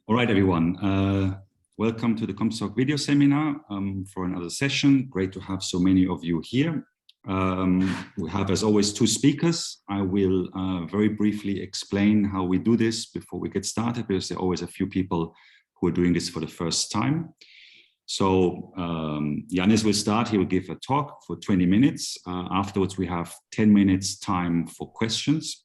All right, everyone. Welcome to the COMSOC video seminar for another session. Great to have so many of you here. We have, as always, two speakers. I will very briefly explain how we do this before we get started, because there are always a few people who are doing this for the first time. So Iannis will start. He will give a talk for 20 minutes. Afterwards, we have 10 minutes time for questions.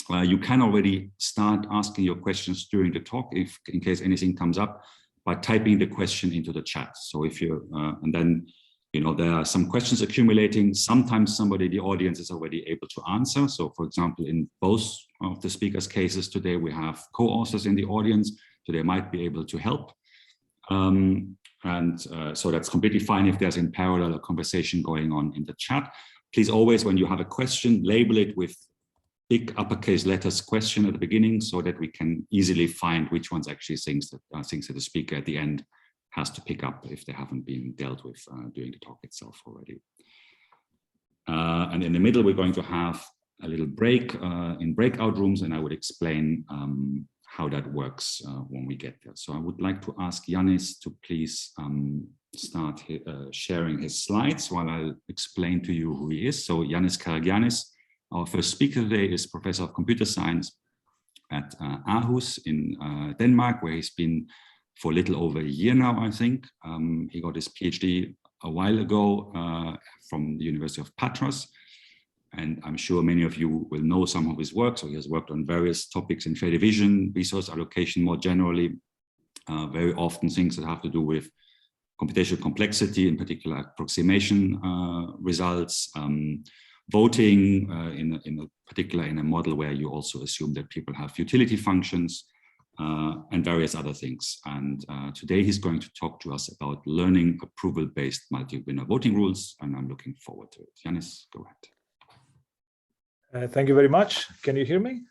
You can already start asking your questions during the talk, if in case anything comes up, by typing the question into the chat. So if you and then there are some questions accumulating. Sometimes somebody in the audience is already able to answer. So for example, in both of the speakers' cases today, we have co-authors in the audience, so they might be able to help. So that's completely fine if there's in parallel a conversation going on in the chat. Please always, when you have a question, label it with big uppercase letters question at the beginning, so that we can easily find which ones actually things that the speaker at the end has to pick up if they haven't been dealt with during the talk itself already. And in the middle, we're going to have a little break in breakout rooms, and I would explain how that works when we get there. So I would like to ask Iannis to please start sharing his slides while I'll explain to you who he is. So Iannis Caragiannis, our first speaker today, is Professor of Computer Science at Aarhus in Denmark, where he's been for a little over a year now, I think. He got his PhD a while ago from the University of Patras. And I'm sure many of you will know some of his work. So he has worked on various topics in trade division, resource allocation more generally, very often things that have to do with computational complexity, in particular approximation results, voting, in particular in a model where you also assume that people have utility functions, and various other things. And today he's going to talk to us about learning approval-based multi-winner voting rules, and I'm looking forward to it. Iannis, go ahead. Thank you very much. Can you hear me?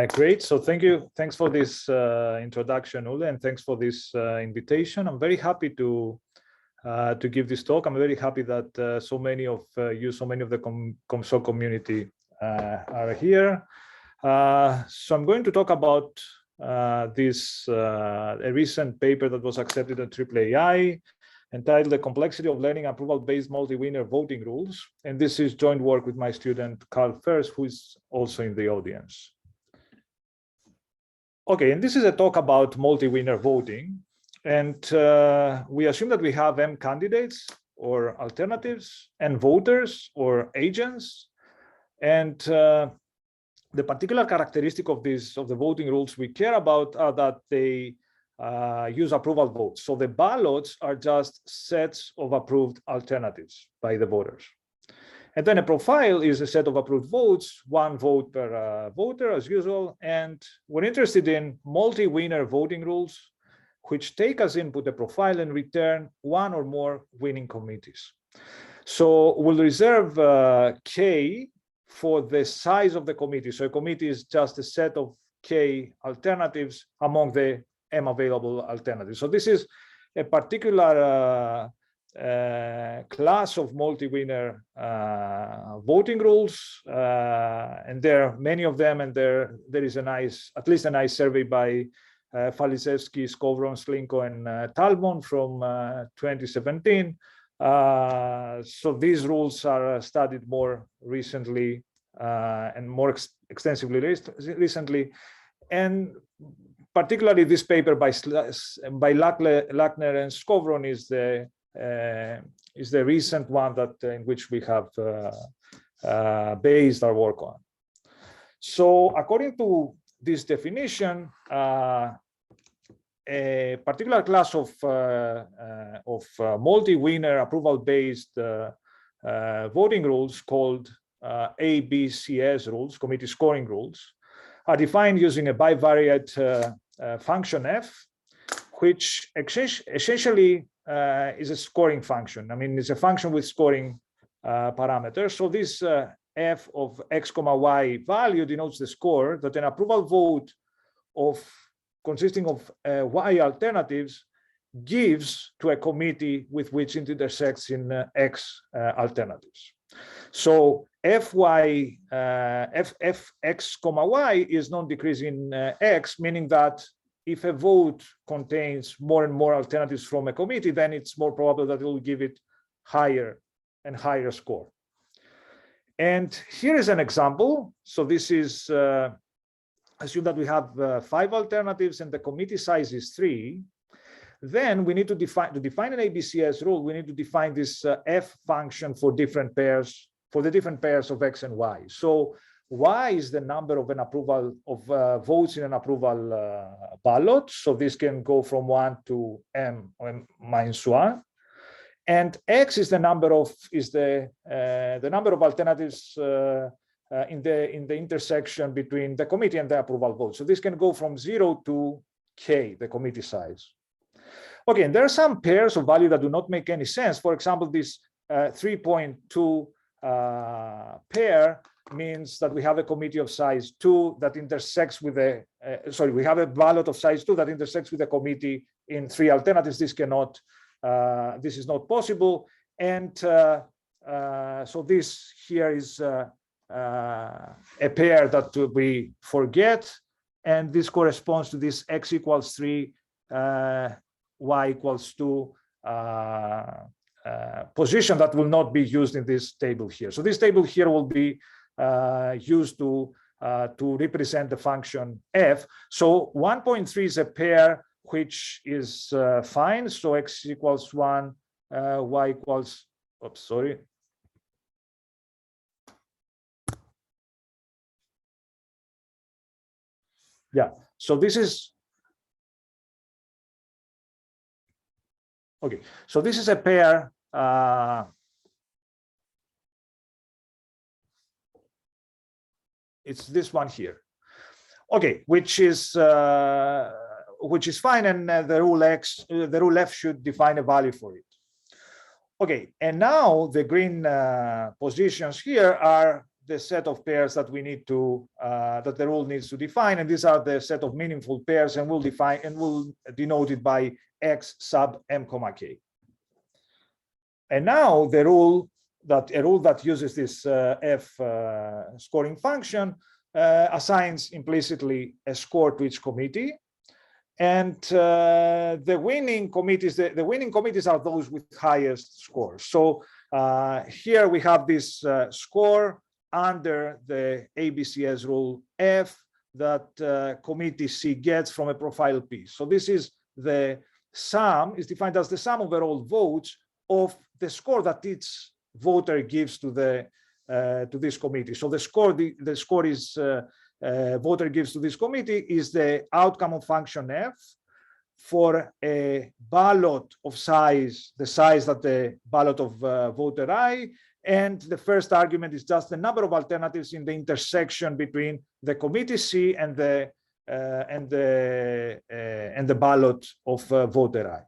Great. So thank you. Thanks for this introduction, Ulle, and thanks for this invitation. I'm very happy to give this talk. I'm very happy that so many of the COMSOC community are here. So I'm going to talk about a recent paper that was accepted at AAAI, entitled "The Complexity of Learning Approval-Based Multi-Winner Voting Rules." And this is joint work with my student, Carl First, who is also in the audience. Okay, and this is a talk about multi-winner voting. And we assume that we have M candidates or alternatives, and voters or agents. And the particular characteristic of the voting rules we care about are that they use approval votes. So the ballots are just sets of approved alternatives by the voters. And then a profile is a set of approved votes, one vote per voter as usual. And we're interested in multi-winner voting rules, which take as input a profile and return one or more winning committees. So we'll reserve K for the size of the committee. So a committee is just a set of K alternatives among the M available alternatives. So this is a particular class of multi-winner voting rules, and there are many of them. And there is at least a nice survey by Falisevsky, Skowron, Slinko, and Talmon from 2017. So these rules are studied more recently and more extensively recently, and particularly this paper by Lackner and Skowron is the recent one in which we have based our work on. So according to this definition, a particular class of multi-winner approval-based voting rules called ABCS rules, committee scoring rules, are defined using a bivariate function f, which essentially is a scoring function. I mean, it's a function with scoring parameters. So this f of x comma y value denotes the score that an approval vote consisting of y alternatives gives to a committee with which it intersects in x alternatives. So fx comma y is non-decreasing x, meaning that if a vote contains more and more alternatives from a committee, then it's more probable that it will give it higher and higher score. And here is an example. So this is, assume that we have 5 alternatives and the committee size is 3. Then we need to define an ABCS rule. We need to define this f function for different pairs, for the different pairs of x and y. So y is the number of an approval of votes in an approval ballot. So this can go from 1 to m or minus 1. And x is the number of number of alternatives in the intersection between the committee and the approval vote. So this can go from 0 to k, the committee size. Okay, and there are some pairs of value that do not make any sense. For example, this 3.2 pair means that we have a committee of size 2 that intersects with a, we have a ballot of size 2 that intersects with a committee in 3 alternatives. This cannot, this is not possible. And so this here is a pair that we forget. And this corresponds to this x equals 3, y equals 2 position that will not be used in this table here. So this table here will be used to represent the function f. So 1.3 is a pair which is fine. So x equals 1, y equals, oops, sorry. Yeah, so this is, okay, so this is a pair it's this one here, okay, which is fine, and the rule f should define a value for it. Okay, and now the green positions here are the set of pairs that we need to that the rule needs to define, and these are the set of meaningful pairs, and we'll define and we'll denote it by x sub m comma k. And now a rule that uses this f scoring function assigns implicitly a score to each committee, and the winning committees are those with highest scores. So here we have this score under the ABCS rule f that committee C gets from a profile P. So this is the sum, is defined as the sum of all votes of the score that each voter gives to the to this committee. So the score is voter gives to this committee is the outcome of function f for a ballot of size, the size that the ballot of voter I, and the first argument is just the number of alternatives in the intersection between the committee C and the ballot of voter I.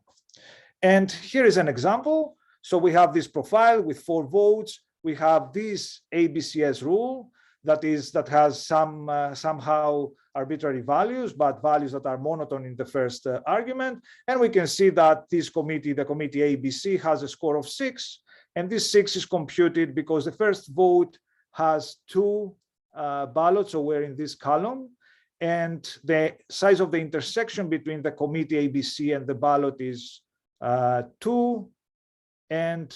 And here is an example. So we have this profile with 4 votes. We have this ABCS rule that has some somehow arbitrary values, but values that are monotone in the first argument. And we can see that this committee, the committee ABC, has a score of 6. And this 6 is computed because the first vote has 2 ballots, so we're in this column. And the size of the intersection between the committee ABC and the ballot is 2. And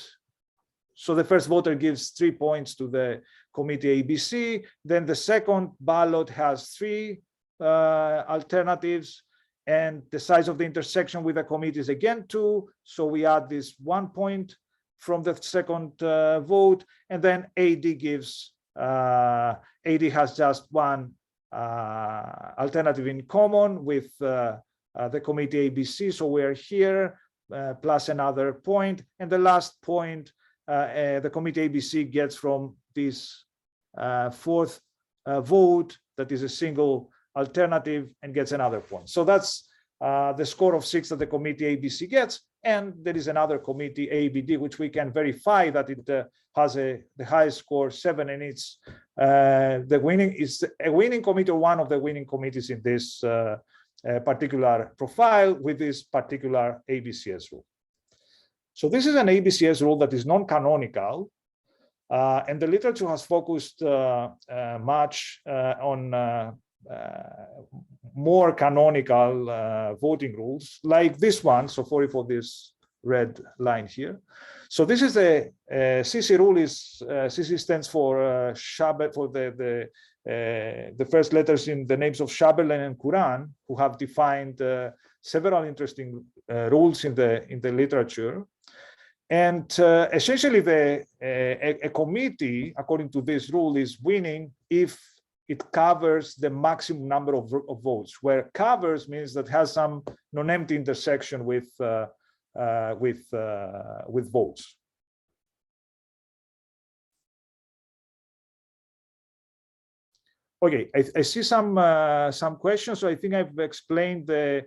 so the first voter gives 3 points to the committee ABC. Then the second ballot has 3 alternatives. And the size of the intersection with the committee is again 2. So we add this 1 point from the second vote, and then AD gives AD has just 1 alternative in common with the committee ABC, so we're here plus another point, and the last point the committee ABC gets from this 4th vote that is a single alternative and gets another point. So that's the score of 6 that the committee ABC gets. And there is another committee ABD, which we can verify that it has the highest score 7, and it's the winning is a winning committee, or one of the winning committees in this particular profile with this particular ABCS rule. So this is an ABCS rule that is non-canonical, And the literature has focused much on more canonical voting rules, like this one. So sorry for this red line here. So this is the CC rule. Is CC stands for Schabel, for the first letters in the names of Schabel and Kuran, who have defined several interesting rules in the literature. And essentially, a committee, according to this rule, is winning if it covers the maximum number of votes, where covers means that has some non-empty intersection with votes. Okay, I see some questions. So I think I've explained the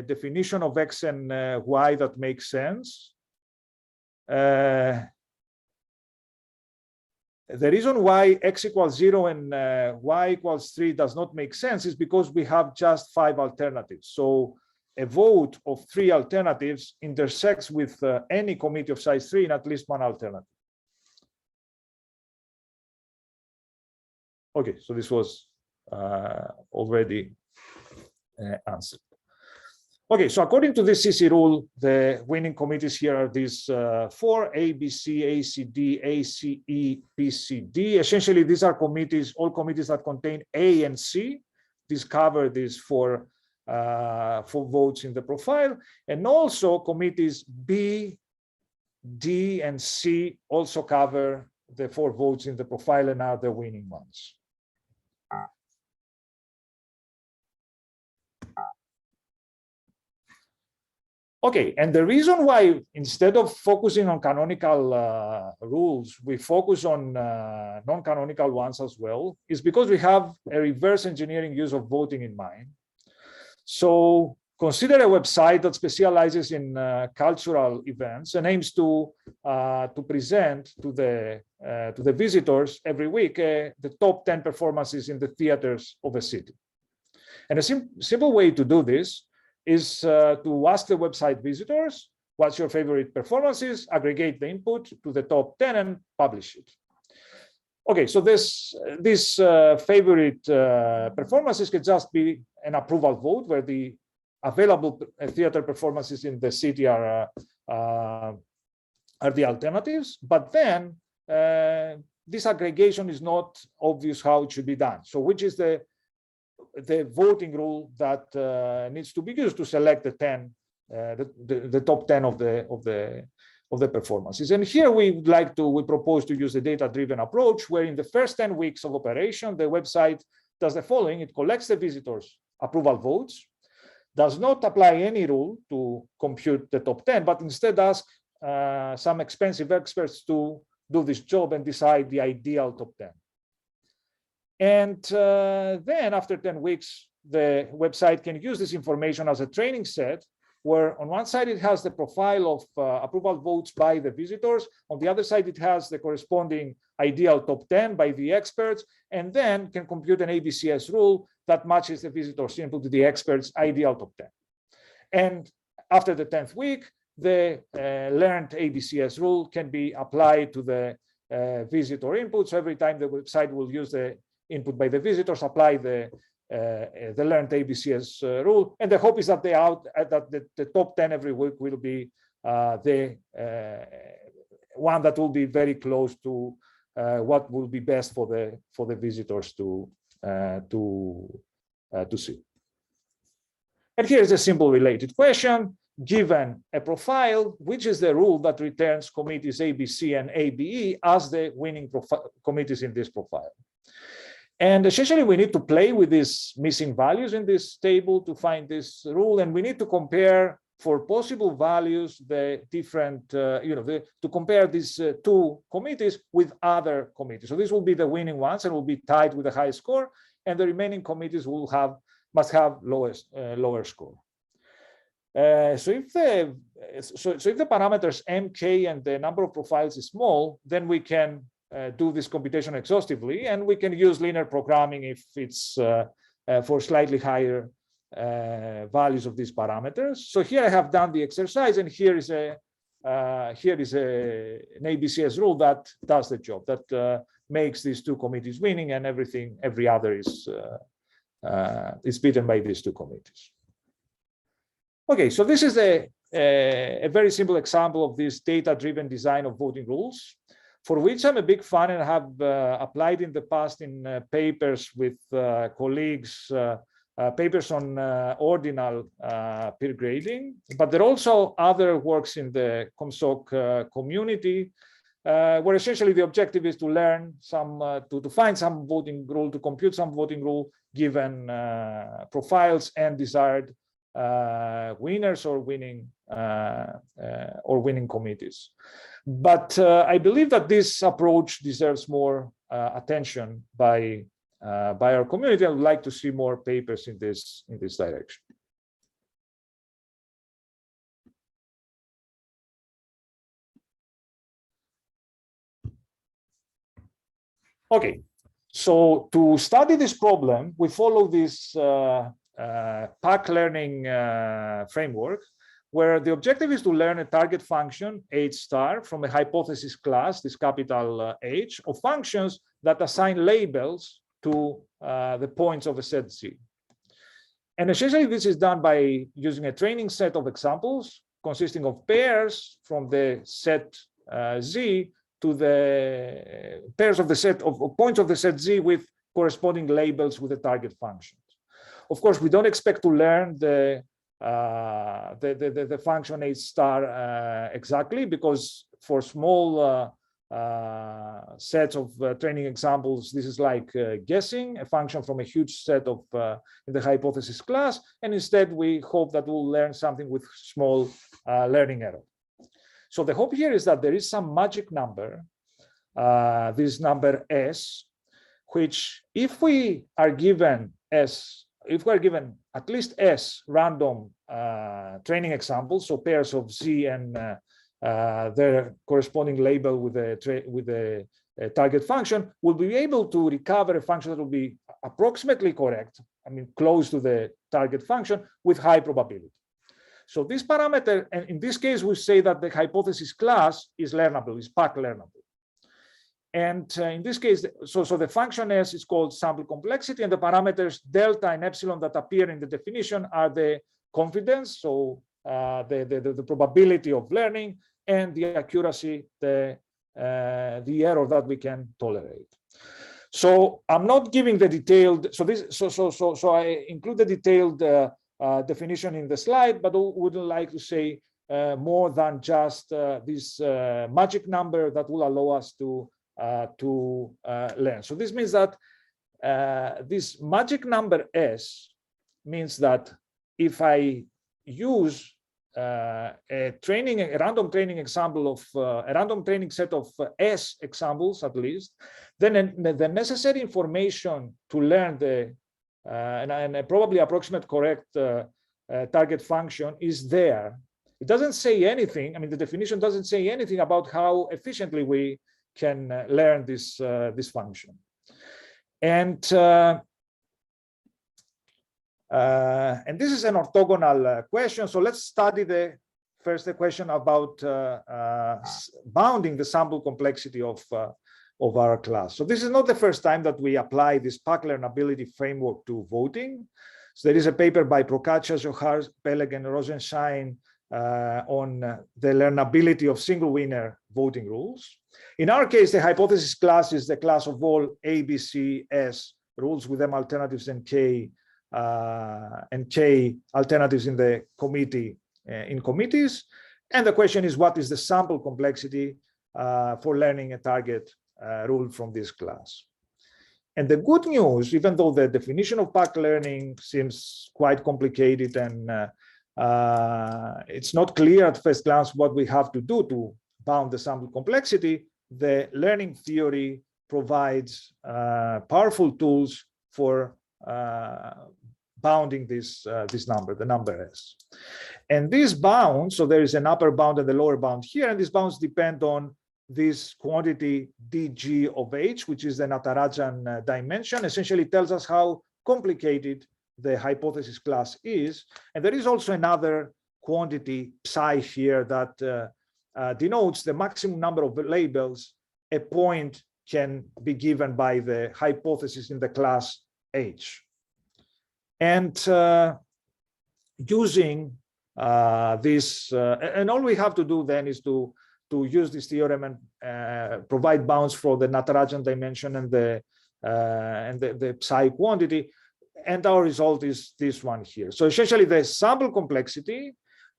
definition of X and Y that makes sense. The reason why X equals 0 and Y equals 3 does not make sense is because we have just 5 alternatives. So a vote of 3 alternatives intersects with any committee of size 3 in at least one alternative. Okay, so this was already answered. Okay, so according to this CC rule, the winning committees here are these 4: A, B, C, A, C, D, A, C, E, B, C, D. Essentially, these are committees, all committees that contain A and C. These cover these four votes in the profile. And also committees B, D, and C also cover the 4 votes in the profile and are the winning ones. Okay, and the reason why instead of focusing on canonical rules, we focus on non-canonical ones as well, is because we have a reverse engineering use of voting in mind. So consider a website that specializes in cultural events and aims to present to the visitors every week the top 10 performances in the theaters of a city. And a simple way to do this is to ask the website visitors, what's your favorite performances, aggregate the input to the top 10 and publish it. Okay, so these favorite performances can just be an approval vote where the available theater performances in the city are the alternatives, but then this aggregation is not obvious how it should be done. So which is the voting rule that needs to be used to select the top 10 of the performances. And here we propose to use a data-driven approach where in the first 10 weeks of operation, the website does the following. It collects the visitors' approval votes, does not apply any rule to compute the top 10, but instead asks some expensive experts to do this job and decide the ideal top 10. And then after 10 weeks, the website can use this information as a training set, where on one side it has the profile of approval votes by the visitors, on the other side it has the corresponding ideal top 10 by the experts, and then can compute an ABCS rule that matches the visitors' input to the experts' ideal top 10. And after the 10th week, the learned ABCS rule can be applied to the visitor input. So every time the website will use the input by the visitors, apply the learned ABCS rule, and the hope is that the top 10 every week will be the one that will be very close to what will be best for the visitors to see. And here's a simple related question. Given a profile, which is the rule that returns committees ABC and ABE as the winning committees in this profile? And essentially, we need to play with these missing values in this table to find this rule, and we need to compare for possible values the different, to compare these 2 committees with other committees. So this will be the winning ones and will be tied with the highest score, and the remaining committees must have lower score. So if the parameters m, k, and the number of profiles is small, then we can do this computation exhaustively, and we can use linear programming if it's for slightly higher values of these parameters. So here I have done the exercise, and here is a here is an ABCS rule that does the job, that makes these two committees winning, and every other is beaten by these two committees. Okay, so this is a very simple example of this data-driven design of voting rules, for which I'm a big fan and have applied in the past in papers with colleagues, papers on ordinal peer grading, but there are also other works in the COMSOC community, where essentially the objective is to learn some, to find some voting rule, to compute some voting rule given profiles and desired winners or winning committees. But I believe that this approach deserves more attention by our community. I would like to see more papers in this direction. Okay, so to study this problem, we follow this pack learning framework, where the objective is to learn a target function H star from a hypothesis class, this capital H, of functions that assign labels to the points of a set Z. And essentially this is done by using a training set of examples consisting of pairs from the set Z to the pairs of the set of points of the set Z with corresponding labels with the target functions. Of course, we don't expect to learn the function H star exactly, because for small sets of training examples, this is like guessing a function from a huge set of in the hypothesis class, and instead we hope that we'll learn something with small learning error. So the hope here is that there is some magic number, this number S, which if we are given at least S random training examples, so pairs of Z and their corresponding label with the target function, we'll be able to recover a function that will be approximately correct, I mean close to the target function, with high probability. So this parameter, and in this case, we say that the hypothesis class is learnable, is pack learnable. And in this case, so the function S is called sample complexity, and the parameters delta and epsilon that appear in the definition are the confidence, so the probability of learning, and the accuracy, the error that we can tolerate. So I'm not giving the detailed, so I include the detailed definition in the slide, but wouldn't like to say more than just this magic number that will allow us to learn. So this means that this magic number S means that if I use a random training example of a random training set of S examples at least, then the necessary information to learn the and a probably approximate correct target function is there. It doesn't say anything. I mean, the definition doesn't say anything about how efficiently we can learn this function. And this is an orthogonal question. So let's study the question about bounding the sample complexity of our class. So this is not the first time that we apply this pack learnability framework to voting. So there is a paper by Prokacha, Johar, Peleg, and Rosenshine on the learnability of single winner voting rules. In our case, the hypothesis class is the class of all A, B, C, S rules with M alternatives and K alternatives in the committee in committees. And the question is, what is the sample complexity for learning a target rule from this class? And the good news, even though the definition of pack learning seems quite complicated and it's not clear at first glance what we have to do to bound the sample complexity, the learning theory provides powerful tools for bounding this number, the number S. And these bounds, so there is an upper bound and the lower bound here, and these bounds depend on this quantity dg of H, which is the Natarajan dimension, essentially tells us how complicated the hypothesis class is. And there is also another quantity psi here that denotes the maximum number of labels a point can be given by the hypothesis in the class H. And using this, and all we have to do then is to use this theorem and provide bounds for the Natarajan dimension and the psi quantity, and our result is this one here. So essentially, the sample complexity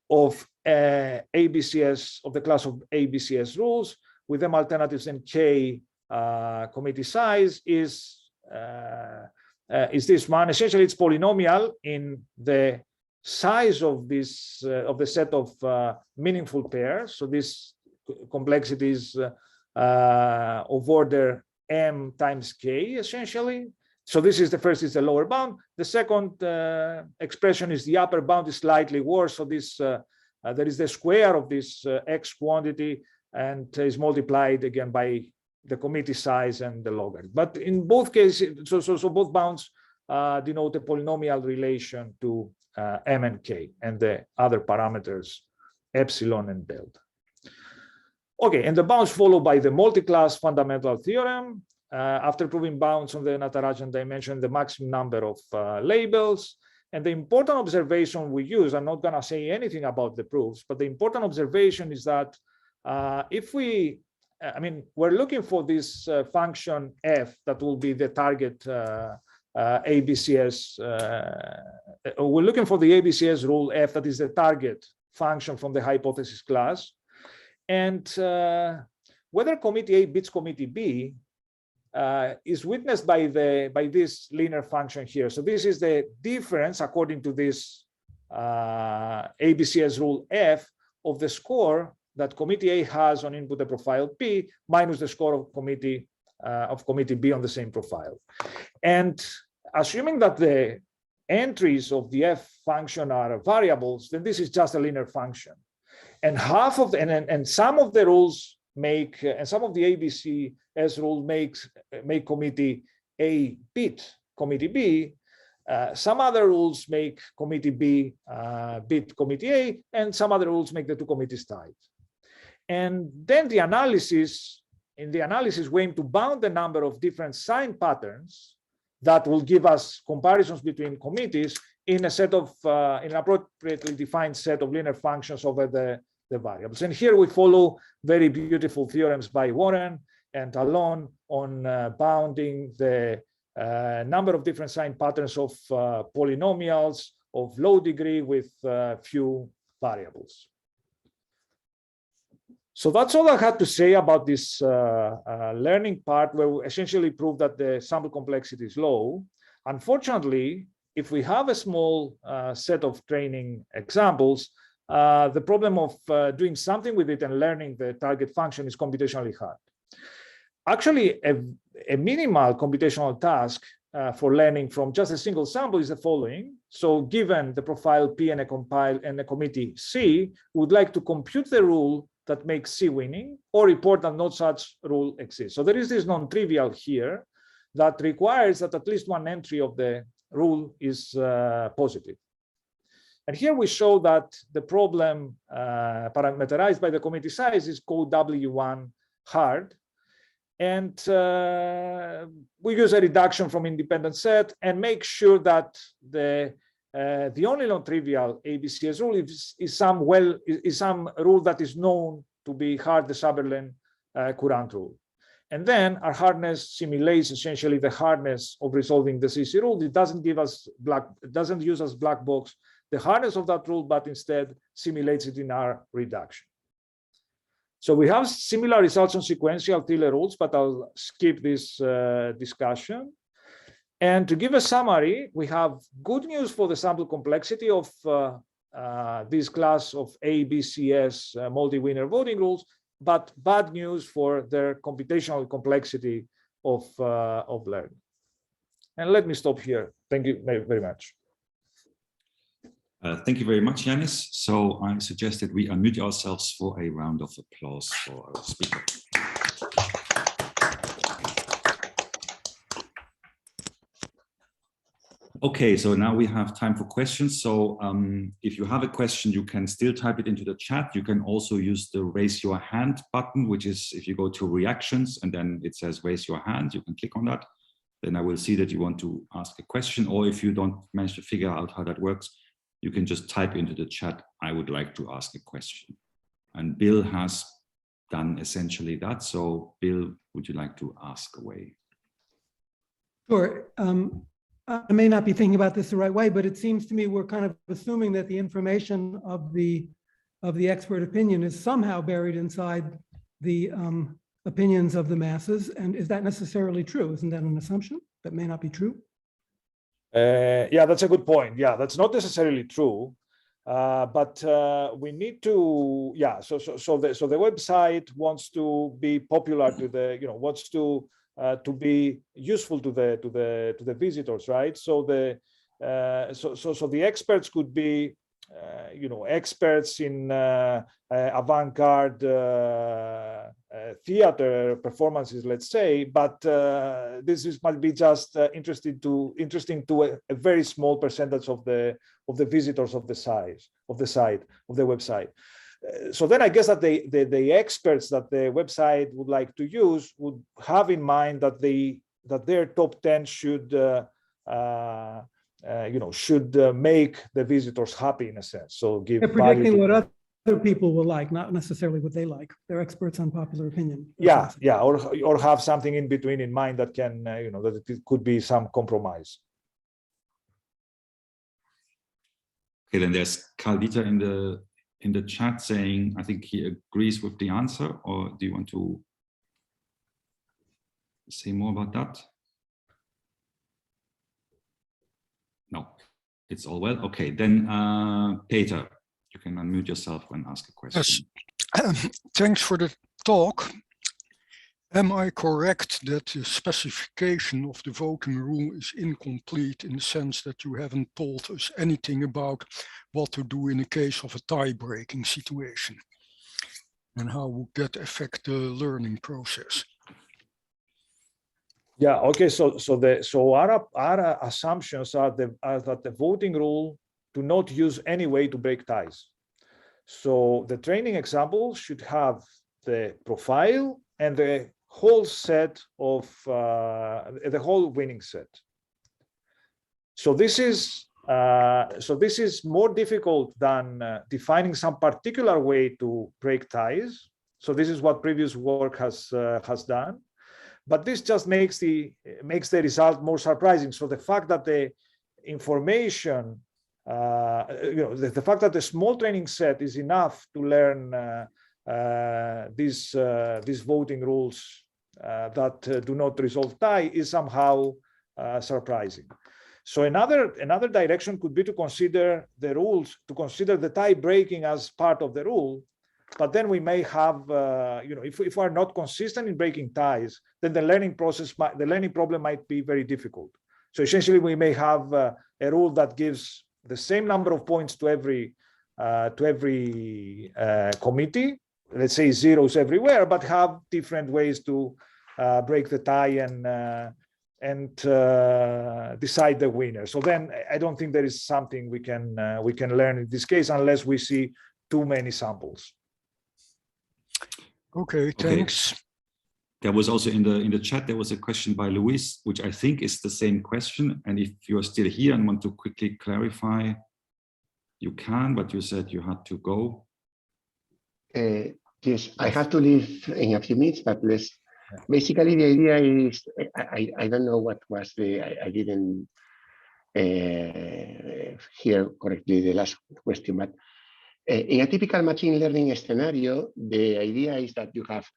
of ABCS of the class of ABCS rules with M alternatives and K committee size is this one. Essentially, it's polynomial in the size of this of the set of meaningful pairs. So this complexity is of order M times K essentially. So this is the first is the lower bound. The second expression is the upper bound is slightly worse. So this there is the square of this X quantity and is multiplied again by the committee size and the logarithm. But in both cases, so both bounds denote a polynomial relation to M and K and the other parameters epsilon and delta. Okay, and the bounds followed by the multi-class fundamental theorem. After proving bounds on the Natarajan dimension, the maximum number of labels. And the important observation we use, I'm not going to say anything about the proofs, but the important observation is that if we, we're looking for this function f that will be the target ABCS, we're looking for the ABCS rule f that is the target function from the hypothesis class. And whether committee A beats committee B is witnessed by this linear function here. So this is the difference according to this ABCS rule f of the score that committee A has on input a profile P minus the score of committee B on the same profile. And assuming that the entries of the f function are variables, then this is just a linear function. And half of the, and some of the rules make, and some of the ABCS rule make committee A beat committee B. Some other rules make committee B beat committee A, and some other rules make the two committees tied. And then the analysis, in the analysis, we aim to bound the number of different sign patterns that will give us comparisons between committees in a set of, in an appropriately defined set of linear functions over the variables. And here we follow very beautiful theorems by Warren and Alon on bounding the number of different sign patterns of polynomials of low degree with few variables. So that's all I had to say about this learning part, where we essentially prove that the sample complexity is low. Unfortunately, if we have a small set of training examples, the problem of doing something with it and learning the target function is computationally hard. Actually, a minimal computational task for learning from just a single sample is the following. So given the profile P and a committee C, we would like to compute the rule that makes C winning, or report that no such rule exists. So there is this non-trivial here that requires that at least one entry of the rule is positive. And here we show that the problem parameterized by the committee size is called W1 hard. And we use a reduction from independent set and make sure that the only non-trivial ABCS rule is some rule that is known to be hard, the Sutherland Courant rule. And then our hardness simulates essentially the hardness of resolving the CC rule. It doesn't give us it doesn't use as black box the hardness of that rule, but instead simulates it in our reduction. So we have similar results on sequential Thiele rules, but I'll skip this discussion. And to give a summary, we have good news for the sample complexity of this class of ABCS multi-winner voting rules, but bad news for their computational complexity of learning. And let me stop here. Thank you very much. Thank you very much, Iannis. So I suggest that we unmute ourselves for a round of applause for our speaker. Okay, so now we have time for questions. So if you have a question, you can still type it into the chat. You can also use the raise your hand button, which is if you go to reactions and then it says raise your hand, you can click on that. Then I will see that you want to ask a question, or if you don't manage to figure out how that works, you can just type into the chat, I would like to ask a question. And Bill has done essentially that. So Bill, would you like to ask away? Sure. I may not be thinking about this the right way, but it seems to me we're kind of assuming that the information of the expert opinion is somehow buried inside the opinions of the masses. And is that necessarily true? Isn't that an assumption that may not be true? Yeah, that's a good point. Yeah, that's not necessarily true. But we need to, yeah. So the website wants to be popular to the, wants to be useful to the visitors, right? So the experts could be, experts in avant-garde theater performances, let's say, but might be just interesting to a very small percentage of the visitors of the website. So then I guess that the experts that the website would like to use would have in mind that their top 10 should make the visitors happy in a sense. So give They're predicting what other people will like, not necessarily what they like. They're experts on popular opinion. Yeah, or have something in between in mind that can, that it could be some compromise. Okay, then there's Carl-Dieter in the chat saying, I think he agrees with the answer, or do you want to say more about that? No, it's all well. Okay, then Peter, you can unmute yourself and ask a question. Yes, thanks for the talk. Am I correct that the specification of the voting rule is incomplete in the sense that you haven't told us anything about what to do in the case of a tie-breaking situation? And how would that affect the learning process? Yeah. Okay. So our assumptions are that the voting rule do not use any way to break ties. So the training example should have the profile and the whole set of the whole winning set. So this is more difficult than defining some particular way to break ties. So this is what previous work has done. But this just makes the result more surprising. So the fact that the information, the fact that the small training set is enough to learn these voting rules that do not resolve tie is somehow surprising. So another direction could be to consider the rules, to consider the tie breaking as part of the rule. But then we may have, if we're not consistent in breaking ties, then the learning problem might be very difficult. So essentially, we may have a rule that gives the same number of points to every committee, let's say zeros everywhere, but have different ways to break the tie and decide the winner. So then I don't think there is something we can learn in this case unless we see too many samples. Okay, thanks. Okay. There was also in the chat, there was a question by Luis, which I think is the same question. And if you're still here and want to quickly clarify, you can, but you said you had to go. Yes, I have to leave in a few minutes, but basically the idea is, I don't know what was I didn't hear correctly the last question, but in a typical machine learning scenario, the idea is that you have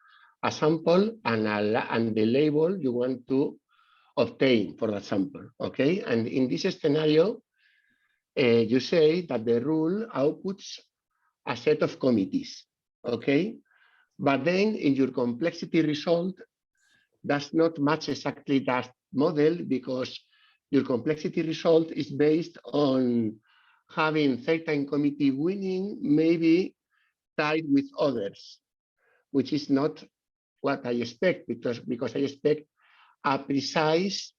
a sample and the label you want to obtain for that sample, okay? And in this scenario, you say that the rule outputs a set of committees, okay? But then in your complexity result does not match exactly that model because your complexity result is based on having certain committee winning, maybe tied with others, which is not what I expect, because I expect a precise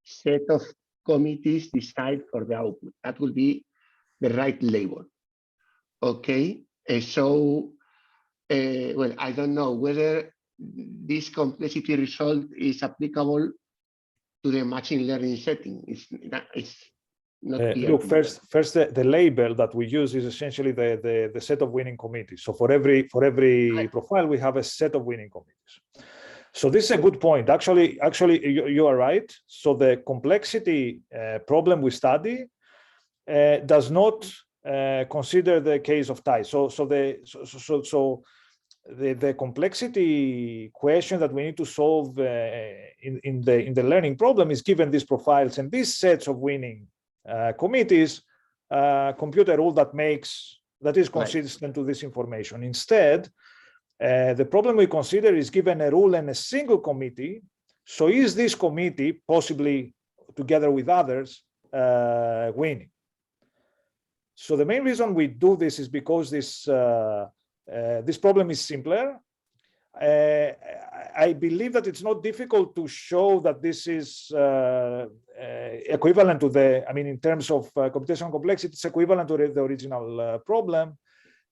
set of committees decide for the output. That will be the right label. Okay, well, I don't know whether this complexity result is applicable to the machine learning setting. It's not clear. Look, first the label that we use is essentially the set of winning committees. So for every profile, we have a set of winning committees. So this is a good point. Actually, you are right. So the complexity problem we study does not consider the case of ties. So the complexity question that we need to solve in the learning problem is given these profiles and these sets of winning committees, compute a rule that is consistent to this information. Instead, the problem we consider is given a rule and a single committee. So is this committee, possibly together with others, winning? So the main reason we do this is because this problem is simpler. I believe that it's not difficult to show that this is equivalent to in terms of computational complexity, it's equivalent to the original problem.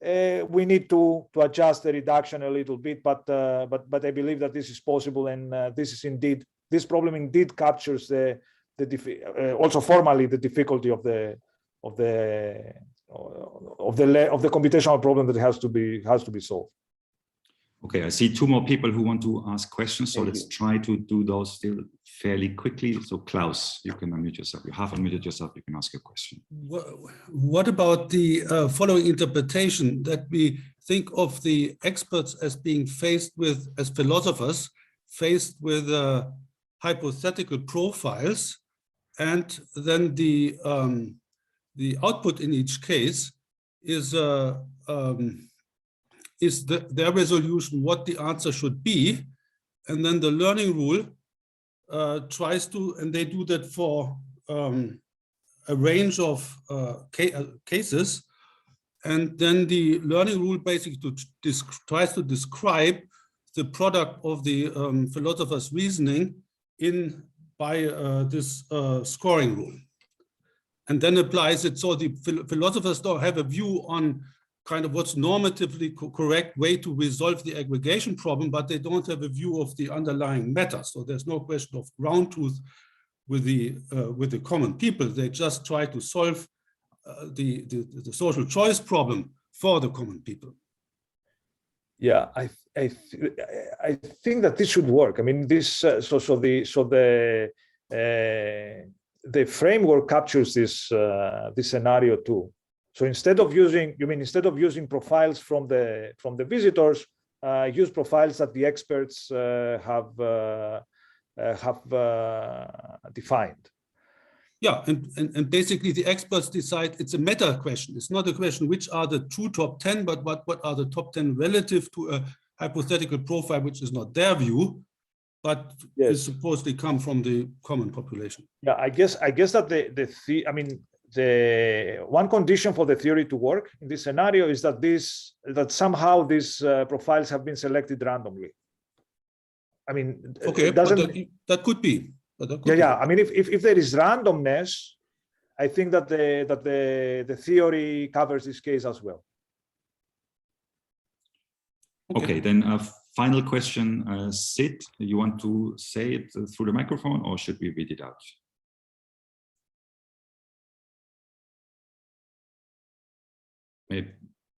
We need to adjust the reduction a little bit, but I believe that this is possible, and this problem indeed captures also formally the difficulty of the computational problem that has to be solved. Okay, I see two more people who want to ask questions, so let's try to do those still fairly quickly. So Klaus, you can unmute yourself. You have unmuted yourself. You can ask your question. What about the following interpretation, that we think of the experts as being as philosophers, faced with hypothetical profiles, and then the output in each case is their resolution, what the answer should be, and then the learning rule tries to, and they do that for a range of cases, and then the learning rule basically tries to describe the product of the philosopher's reasoning by this scoring rule, and then applies it. So the philosophers don't have a view on kind of what's normatively correct way to resolve the aggregation problem, but they don't have a view of the underlying matter. So there's no question of ground truth with the common people. They just try to solve the social choice problem for the common people. Yeah, I think that this should work. I mean, this the framework captures this scenario too. So instead of using profiles from the visitors, use profiles that the experts have defined. Yeah, and basically the experts decide. It's a meta question. It's not a question which are the true top 10, but what are the top 10 relative to a hypothetical profile, which is not their view, but is supposedly come from the common population. Yeah, I guess that the one condition for the theory to work in this scenario is that somehow these profiles have been selected randomly. I mean, okay, that could be. Yeah. I mean, if there is randomness, I think that the theory covers this case as well. Okay, then a final question, Sid. You want to say it through the microphone, or should we read it out?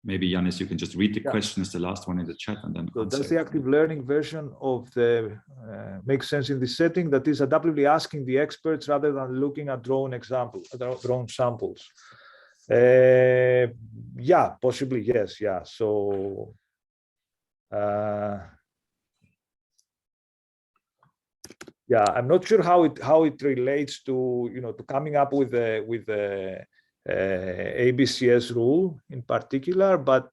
Maybe Iannis, you can just read the question as the last one in the chat, and then. So that's the active learning version of the makes sense in this setting. That is adaptively asking the experts rather than looking at drawn samples. Yeah, possibly yes. Yeah. So. Yeah, I'm not sure how it relates to to coming up with the ABCS rule in particular, but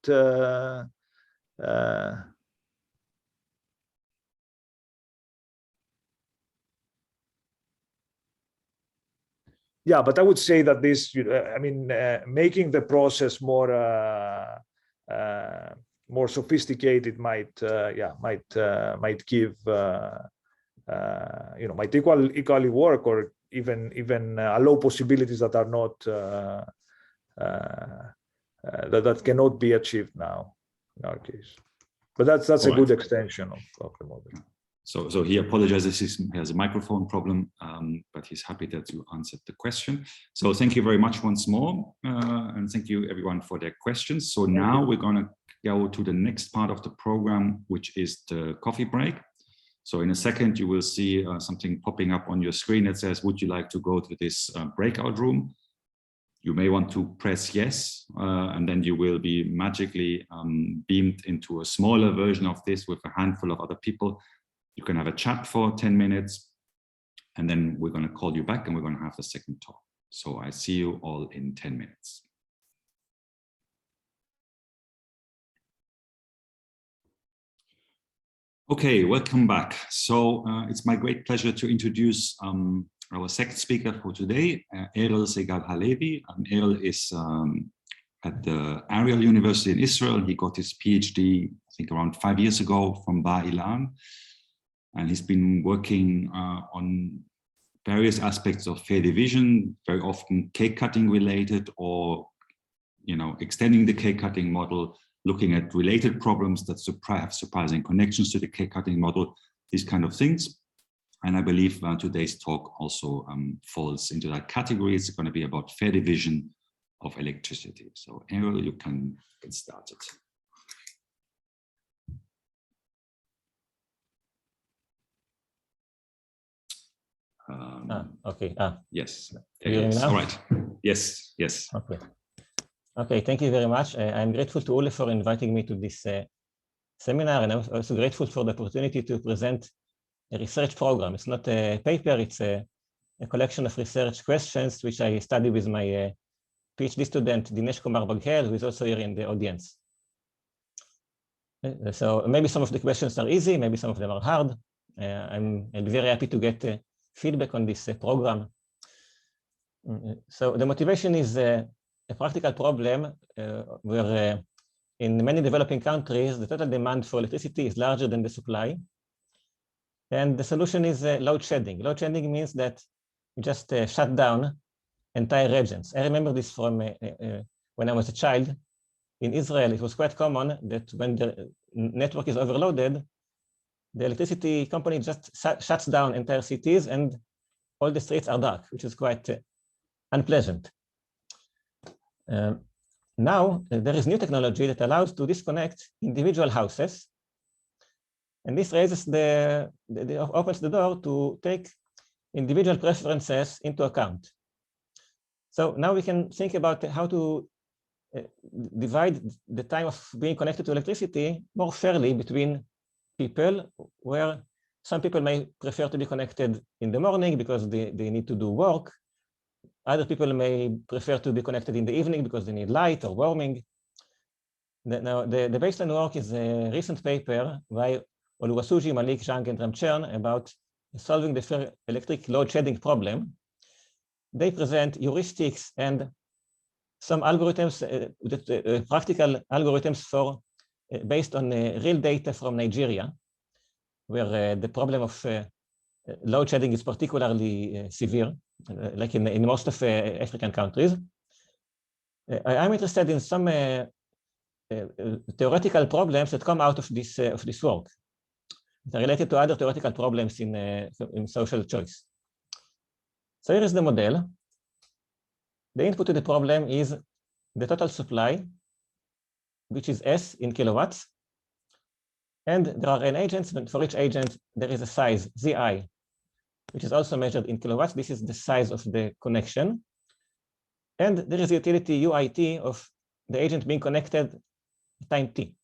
yeah, but I would say that this, making the process more sophisticated might give might equally work, or even allow possibilities that are not that cannot be achieved now in our case. But that's a good extension of the model. So he apologizes, he has a microphone problem, but he's happy that you answered the question. So thank you very much once more, and thank you everyone for their questions. So now we're going to go to the next part of the program, which is the coffee break. So in a second, you will see something popping up on your screen that says, would you like to go to this breakout room? You may want to press yes, and then you will be magically beamed into a smaller version of this with a handful of other people. You can have a chat for 10 minutes, and then we're going to call you back and we're going to have the second talk. So I see you all in 10 minutes. Okay, welcome back. So it's my great pleasure to introduce our second speaker for today, Erel Segal-Halevi. Erel is at the Erel University in Israel. He got his PhD, I think, around 5 years ago from Bar Ilan. And he's been working on various aspects of fair division, very often cake cutting related, or extending the cake cutting model, looking at related problems that have surprising connections to the cake cutting model, these kind of things. And I believe today's talk also falls into that category. It's going to be about fair division of electricity. So Erel, you can get started. Okay. Yes. Yes. All right. Yes. Yes. Okay. Okay. Thank you very much. I'm grateful to Ulle for inviting me to this seminar, and I'm also grateful for the opportunity to present a research program. It's not a paper. It's a collection of research questions, which I study with my PhD student, Dinesh Kumar Baghel, who is also here in the audience. So maybe some of the questions are easy, maybe some of them are hard. I'll be very happy to get feedback on this program. So the motivation is a practical problem where in many developing countries, the total demand for electricity is larger than the supply. And the solution is load shedding. Load shedding means that you just shut down entire regions. I remember this from when I was a child. In Israel, it was quite common that when the network is overloaded, the electricity company just shuts down entire cities and all the streets are dark, which is quite unpleasant. Now, there is new technology that allows to disconnect individual houses. And this raises opens the door to take individual preferences into account. So now we can think about how to divide the time of being connected to electricity more fairly between people, where some people may prefer to be connected in the morning because they need to do work. Other people may prefer to be connected in the evening because they need light or warming. Now, the baseline work is a recent paper by Oluwasuji, Malik, Zhang, and Ramchern about solving the fair electric load shedding problem. They present heuristics and some algorithms, practical algorithms for based on real data from Nigeria, where the problem of load shedding is particularly severe, like in most of African countries. I'm interested in some theoretical problems that come out of this work. They're related to other theoretical problems in social choice. So here is the model. The input to the problem is the total supply, which is S in kilowatts. And there are n agents, and for each agent, there is a size, Zi, which is also measured in kilowatts. This is the size of the connection. And there is the utility UIT of the agent being connected time t.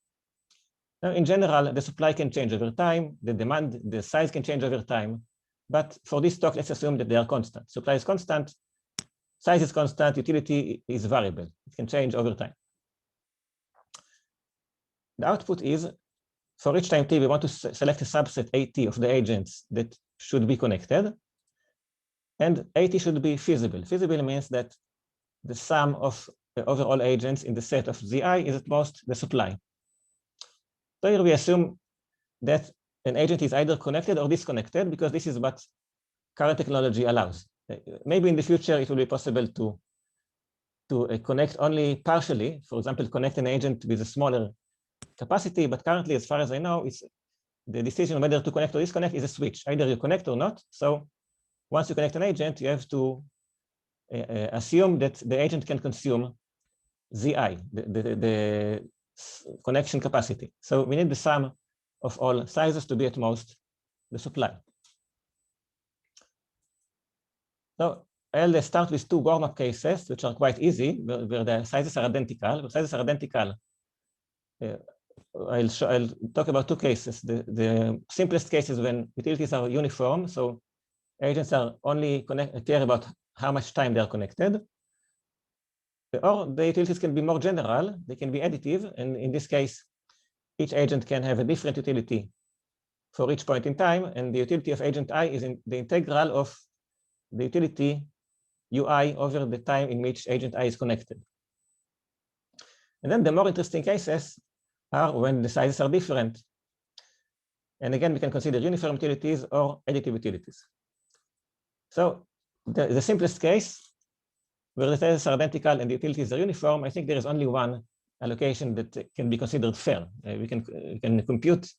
Now, in general, the supply can change over time, the demand, the size can change over time. But for this talk, let's assume that they are constant. Supply is constant, size is constant, utility is variable. It can change over time. The output is, for each time t, we want to select a subset AT of the agents that should be connected. And AT should be feasible. Feasible means that the sum of the overall agents in the set of Zi is at most the supply. So here we assume that an agent is either connected or disconnected, because this is what current technology allows. maybe in the future it will be possible to connect only partially, for example, connect an agent with a smaller capacity, but currently, as far as I know, it's the decision whether to connect or disconnect is a switch. Either you connect or not. So once you connect an agent, you have to assume that the agent can consume ZI, the connection capacity. So we need the sum of all sizes to be at most the supply. So I'll start with two warm-up cases, which are quite easy, where the sizes are identical. The sizes are identical. I'll talk about two cases. The simplest case is when utilities are uniform, so agents are only care about how much time they are connected. Or the utilities can be more general, they can be additive, and in this case, each agent can have a different utility for each point in time, and the utility of agent I is in the integral of the utility UI over the time in which agent I is connected. And then the more interesting cases are when the sizes are different. And again, we can consider uniform utilities or additive utilities. So the simplest case, where the sizes are identical and the utilities are uniform, I think there is only one allocation that can be considered fair. We can compute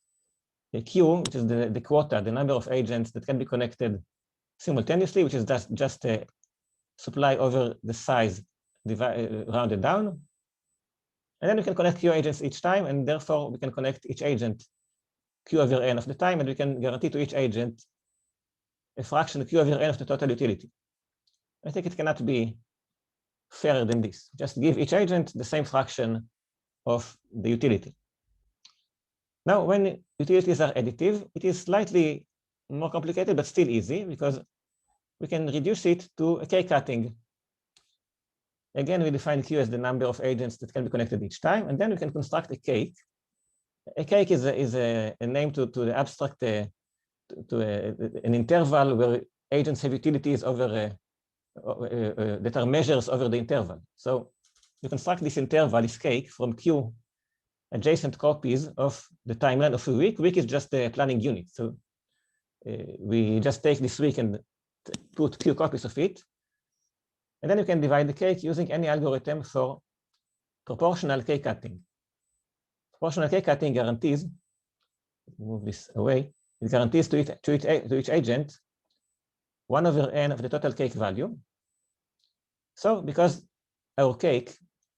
a Q, which is the quota, the number of agents that can be connected simultaneously, which is just a supply over the size rounded down. And then we can connect Q agents each time, and therefore we can connect each agent Q over n of the time, and we can guarantee to each agent a fraction Q over n of the total utility. I think it cannot be fairer than this. Just give each agent the same fraction of the utility. Now, when utilities are additive, it is slightly more complicated, but still easy, because we can reduce it to a cake cutting. Again, we define Q as the number of agents that can be connected each time, and then we can construct a cake. A cake is a name to the abstract, an interval where agents have utilities over that are measures over the interval. So you construct this interval, this cake, from Q adjacent copies of the timeline of a week. Week is just a planning unit. So we just take this week and put Q copies of it. And then you can divide the cake using any algorithm for proportional cake cutting. Proportional cake cutting guarantees, move this away, it guarantees to each agent 1 over n of the total cake value. So because our cake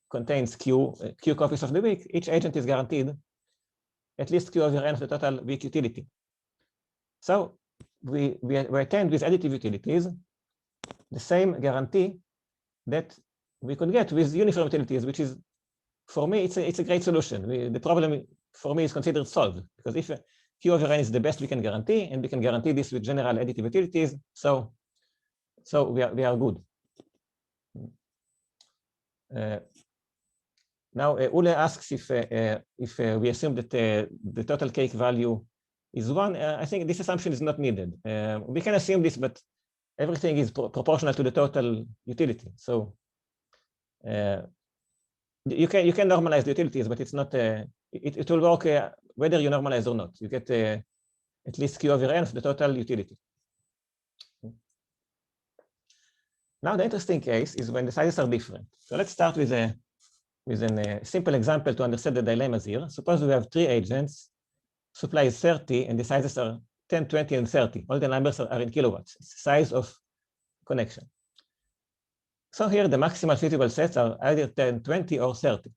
contains Q copies of the week, each agent is guaranteed at least Q over n of the total week utility. So we attend with additive utilities the same guarantee that we could get with uniform utilities, which is, for me, it's a great solution. The problem for me is considered solved, because if Q over n is the best we can guarantee, and we can guarantee this with general additive utilities, so we are good. Now, Ulle asks if we assume that the total cake value is 1. I think this assumption is not needed. We can assume this, but everything is proportional to the total utility. So you can normalize the utilities, but it's not. It will work whether you normalize or not. You get at least Q over n of the total utility. Now, the interesting case is when the sizes are different. So let's start with a simple example to understand the dilemmas here. Suppose we have 3 agents, supply is 30, and the sizes are 10, 20, and 30. All the numbers are in kilowatts. It's the size of connection. So here, the maximal feasible sets are either 10, 20, or 30.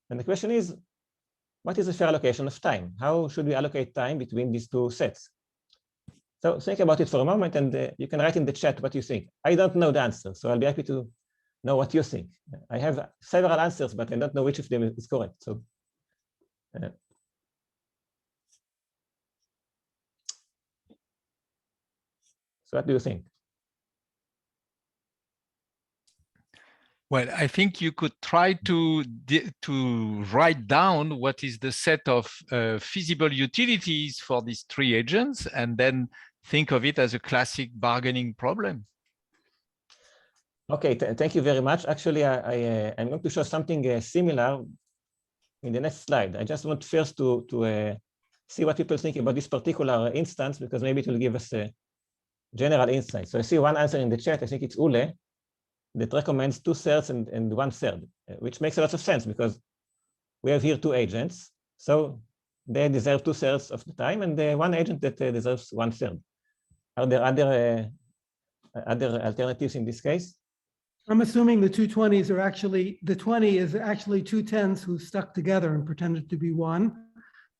And the question is, what is the fair allocation of time? How should we allocate time between these two sets? So think about it for a moment, and you can write in the chat what you think. I don't know the answer, so I'll be happy to know what you think. I have several answers, but I don't know which of them is correct. So what do you think? Well, I think you could try to write down what is the set of feasible utilities for these 3 agents, and then think of it as a classic bargaining problem. Okay, thank you very much. Actually, I'm going to show something similar in the next slide. I just want first to see what people think about this particular instance, because maybe it will give us general insights. So I see one answer in the chat. I think it's Ulle that recommends 2/3 and 1/3, which makes a lot of sense because we have here two agents. So they deserve 2/3 of the time, and the one agent that deserves 1/3. Are there other alternatives in this case? I'm assuming the 220s are actually, the 20 is actually 2 10s who stuck together and pretended to be 1.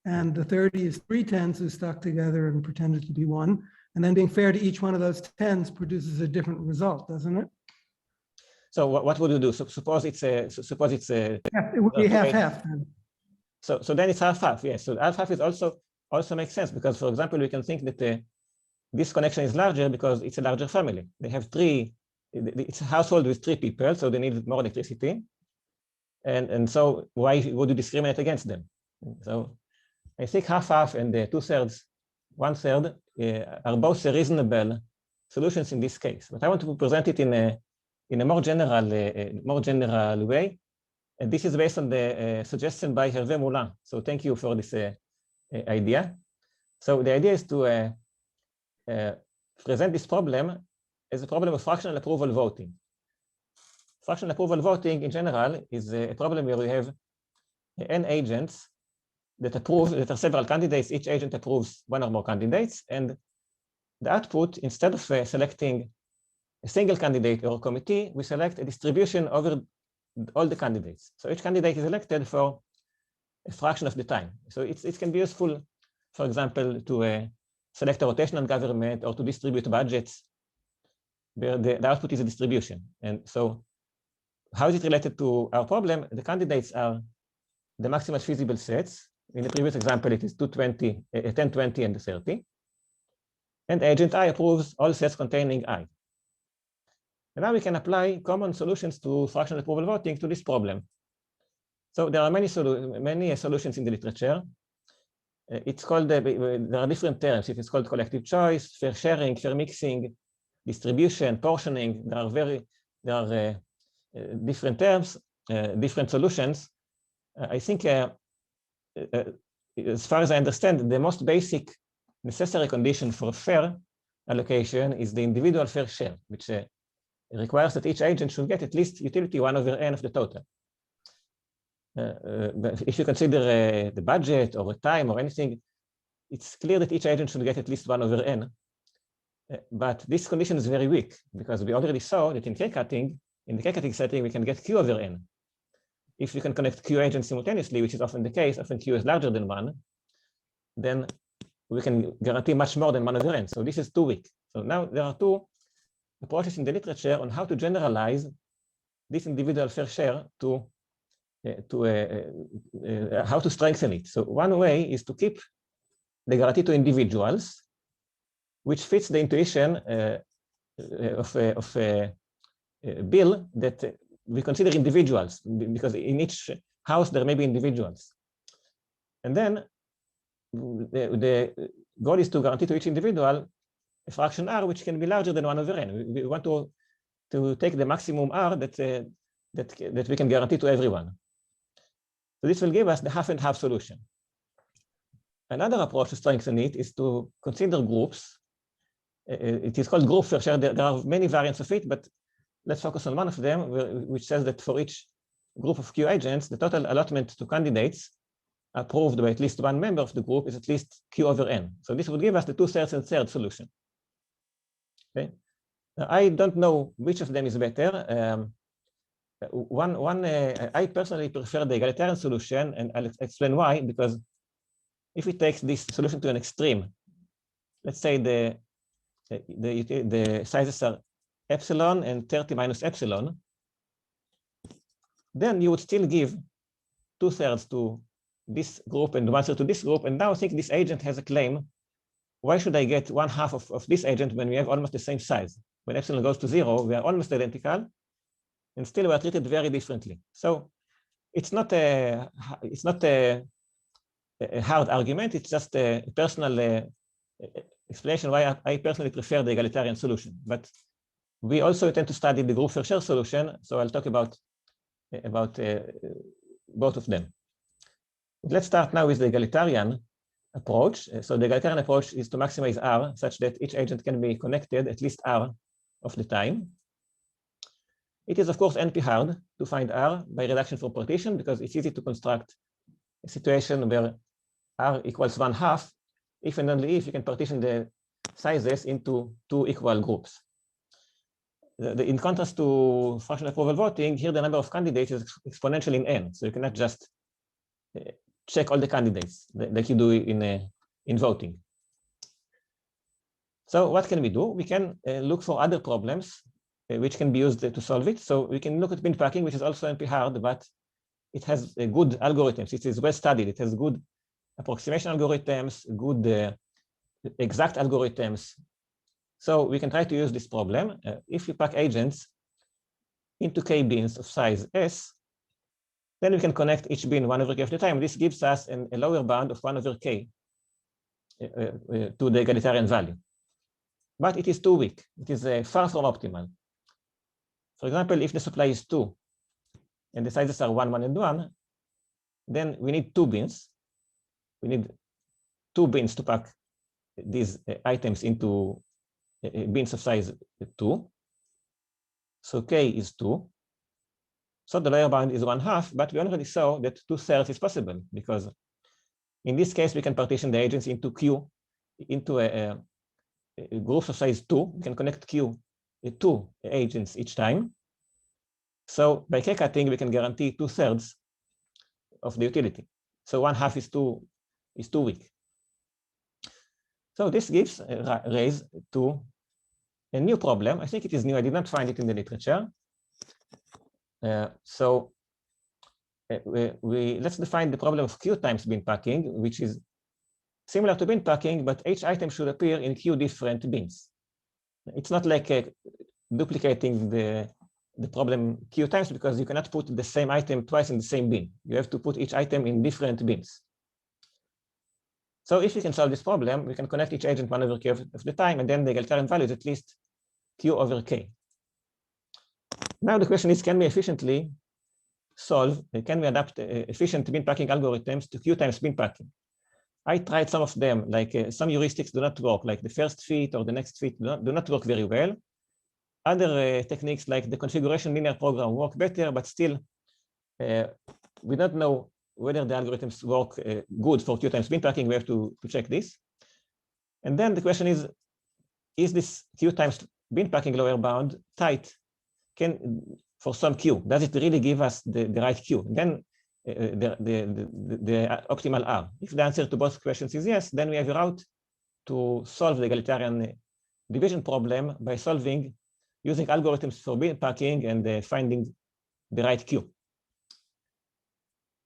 And the 30 is 3 10s who stuck together and pretended to be 1. And then being fair to each one of those 10s produces a different result, doesn't it? So what would you do? So suppose it's a Yeah, it would be half-half then. So then it's half-half, yes. So half-half is also makes sense because, for example, we can think that this connection is larger because it's a larger family. They have it's a household with 3 people, so they need more electricity. And so why would you discriminate against them? So I think half-half and 2/3, 1/3 are both reasonable solutions in this case. But I want to present it in a more general way. And this is based on the suggestion by Hervé Moulin. So thank you for this idea. So the idea is to present this problem as a problem of fractional approval voting. Fractional approval voting in general is a problem where we have n agents that are several candidates. Each agent approves one or more candidates, and the output, instead of selecting a single candidate or a committee, we select a distribution over all the candidates. So each candidate is elected for a fraction of the time. So it can be useful, for example, to select a rotational government or to distribute budgets where the output is a distribution. And so how is it related to our problem? The candidates are the maximal feasible sets. In the previous example, it is 220, 10, 20, and 30. And agent I approves all sets containing I. And now we can apply common solutions to fractional approval voting to this problem. So there are many solutions in the literature. It's called, there are different terms. It is called collective choice, fair sharing, fair mixing, distribution, portioning. There are different terms, different solutions. I think, as far as I understand, the most basic necessary condition for fair allocation is the individual fair share, which requires that each agent should get at least utility 1/n of the total. But if you consider the budget or the time or anything, it's clear that each agent should get at least 1/n. But this condition is very weak because we already saw that in the k-cutting setting, we can get q/n. If you can connect q agents simultaneously, which is often the case, often q is larger than 1, then we can guarantee much more than 1/n. So this is too weak. So now there are two approaches in the literature on how to generalize this individual fair share to how to strengthen it. So one way is to keep the guarantee to individuals, which fits the intuition of Bill that we consider individuals, because in each house there may be individuals. And then the goal is to guarantee to each individual a fraction r which can be larger than 1/n. We want to take the maximum r that we can guarantee to everyone. So this will give us the half and half solution. Another approach to strengthen it is to consider groups. It is called group fair share. There are many variants of it, but let's focus on one of them, which says that for each group of q agents, the total allotment to candidates approved by at least one member of the group is at least q/n. So this would give us the 2/3 and 1/3 solution. Okay. Now, I don't know which of them is better. I personally prefer the egalitarian solution, and I'll explain why. Because if we take this solution to an extreme, let's say the sizes are epsilon and 30 minus epsilon, then you would still give 2/3 to this group and 1/3 to this group. And now I think this agent has a claim. Why should I get 1/2 of this agent when we have almost the same size? When epsilon goes to 0, we are almost identical, and still we are treated very differently. So it's not a hard argument. It's just a personal explanation why I personally prefer the egalitarian solution. But we also intend to study the group fair share solution, so I'll talk about both of them. Let's start now with the egalitarian approach. So the egalitarian approach is to maximize R such that each agent can be connected at least R of the time. It is, of course, NP hard to find R by reduction from partition because it's easy to construct a situation where R equals 1/2 if and only if you can partition the sizes into 2 equal groups. In contrast to fractional approval voting, here the number of candidates is exponential in n, so you cannot just check all the candidates like you do in voting. So what can we do? We can look for other problems which can be used to solve it. So we can look at bin packing, which is also NP hard, but it has good algorithms. It is well studied. It has good approximation algorithms, good exact algorithms. So we can try to use this problem. If we pack agents into k bins of size s, then we can connect each bin 1/k of the time. This gives us a lower bound of 1/k to the egalitarian value. But it is too weak. It is far from optimal. For example, if the supply is 2 and the sizes are 1, 1, and 1, then we need 2 bins. We need 2 bins to pack these items into bins of size 2. So k is 2. So the lower bound is 1/2, but we already saw that 2/3 is possible because in this case, we can partition the agents into Q, into a group of size 2. We can connect Q 2 agents each time. So by k cutting, we can guarantee 2/3 of the utility. So 1/2 is too weak. So this gives rise to a new problem. I think it is new. I did not find it in the literature. Let's define the problem of Q times bin packing, which is similar to bin packing, but each item should appear in Q different bins. It's not like duplicating the problem Q times because you cannot put the same item twice in the same bin. You have to put each item in different bins. So if we can solve this problem, we can connect each agent 1/k of the time, and then the egalitarian value is at least Q/k. Now the question is, can we efficiently solve, can we adapt efficient bin packing algorithms to Q times bin packing? I tried some of them, like some heuristics do not work, like the first fit or the next fit do not work very well. Other techniques like the configuration linear program work better, but still we don't know whether the algorithms work good for Q times bin packing. We have to check this. And then the question is this Q times bin packing lower bound tight for some Q? Does it really give us the right Q? Then the optimal R. If the answer to both questions is yes, then we have a route to solve the egalitarian division problem by using algorithms for bin packing and finding the right Q.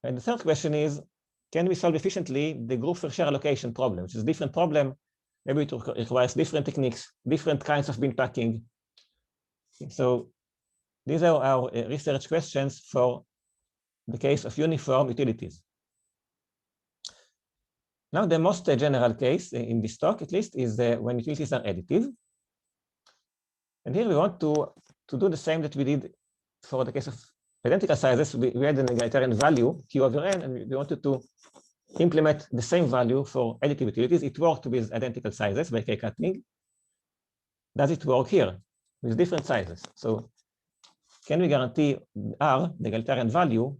And the third question is, can we solve efficiently the group fair share allocation problem, which is a different problem? Maybe it requires different techniques, different kinds of bin packing. So these are our research questions for the case of uniform utilities. Now, the most general case in this talk, at least, is when utilities are additive. And here we want to do the same that we did for the case of identical sizes. We had an egalitarian value, Q/n, and we wanted to implement the same value for additive utilities. It worked with identical sizes by k cutting. Does it work here with different sizes? So can we guarantee R, the egalitarian value,